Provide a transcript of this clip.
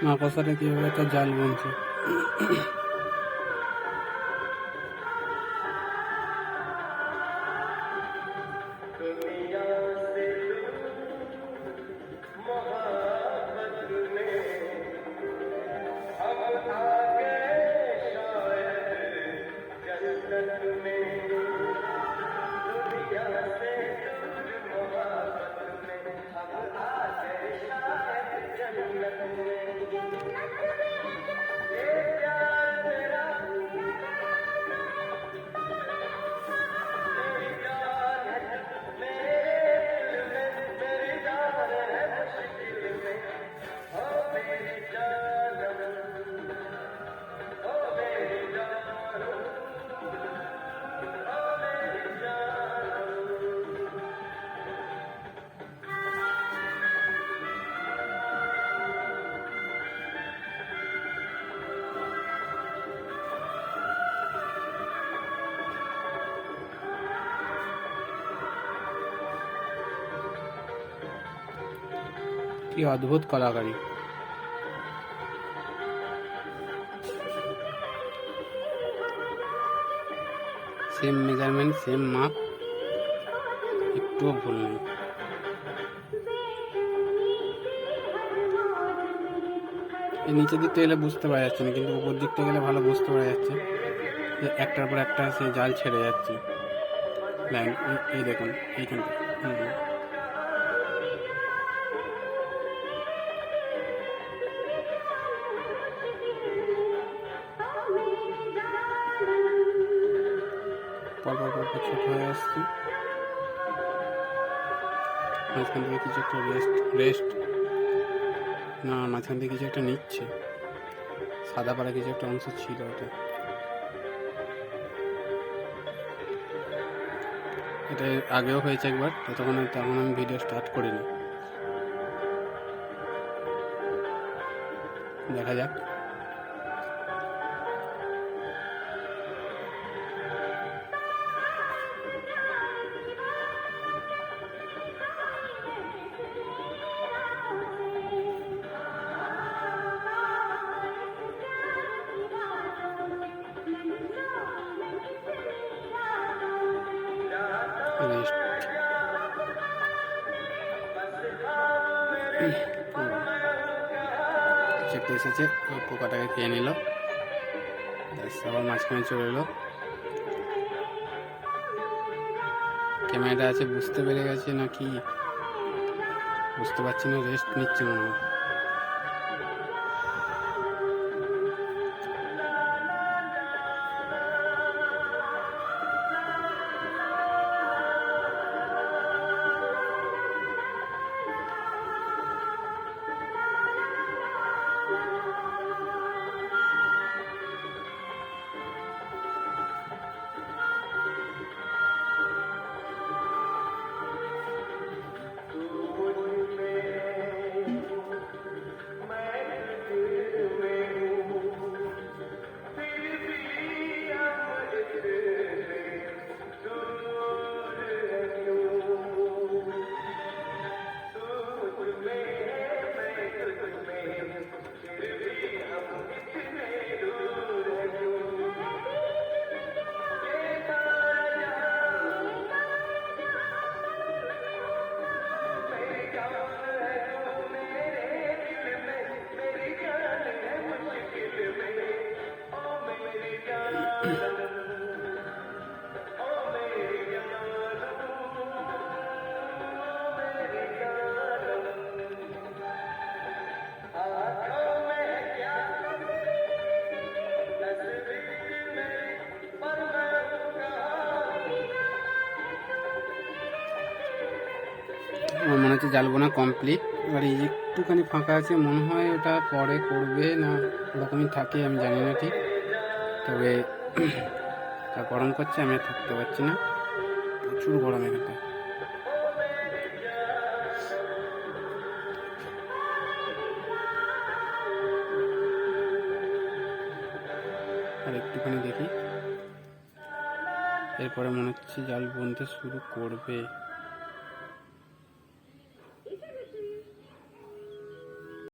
মাকড়সাটা কীভাবে একটা জাল বুনছে। কি অদ্ভুত কলাকারী। সেম মেজারমেন্ট, সেম মাপ, একটুও ভুল নেই। এই নিচের দিকটা গেলে বুঝতে পারা যাচ্ছে না, কিন্তু উপর দিকটা গেলে ভালো বুঝতে পারা যাচ্ছে যে একটার পর একটা সেই জাল ছেড়ে যাচ্ছে লাইন। এই দেখুন এইখানটা। পরপর ছোট হয়ে আসছে, মাঝখান থেকে কিছু একটা রেস্ট না, মাঝখান থেকে কিছু একটা নিচ্ছে, সাদা পাড়া কিছু একটা অংশ ছিল ওটা। এটা আগেও হয়েছে একবার, তখন আমি ভিডিও স্টার্ট করিনি। দেখা যাক। চেকটা এসেছে, ওই পোকাটাকে খেয়ে নিল, আবার মাঝখানে চলে এলো। ক্যামেরাটা আছে, বুঝতে পেরে গেছে না কি বুঝতে পারছি না, রেস্ট নিচ্ছে মনে হয়। মনে হচ্ছে জাল বোনা কমপ্লিট। এবার এই একটুখানি ফাঁকা আছে, মনে হয় ওটা পরে করবে না ওরকমই থাকে, আমি জানি না ঠিক। তবে তা গরম করছে, আমি আর থাকতে পারছি না, প্রচুর গরম এখানটা। আর একটুখানি দেখি, এরপরে মনে হচ্ছে জাল বুনতে শুরু করবে।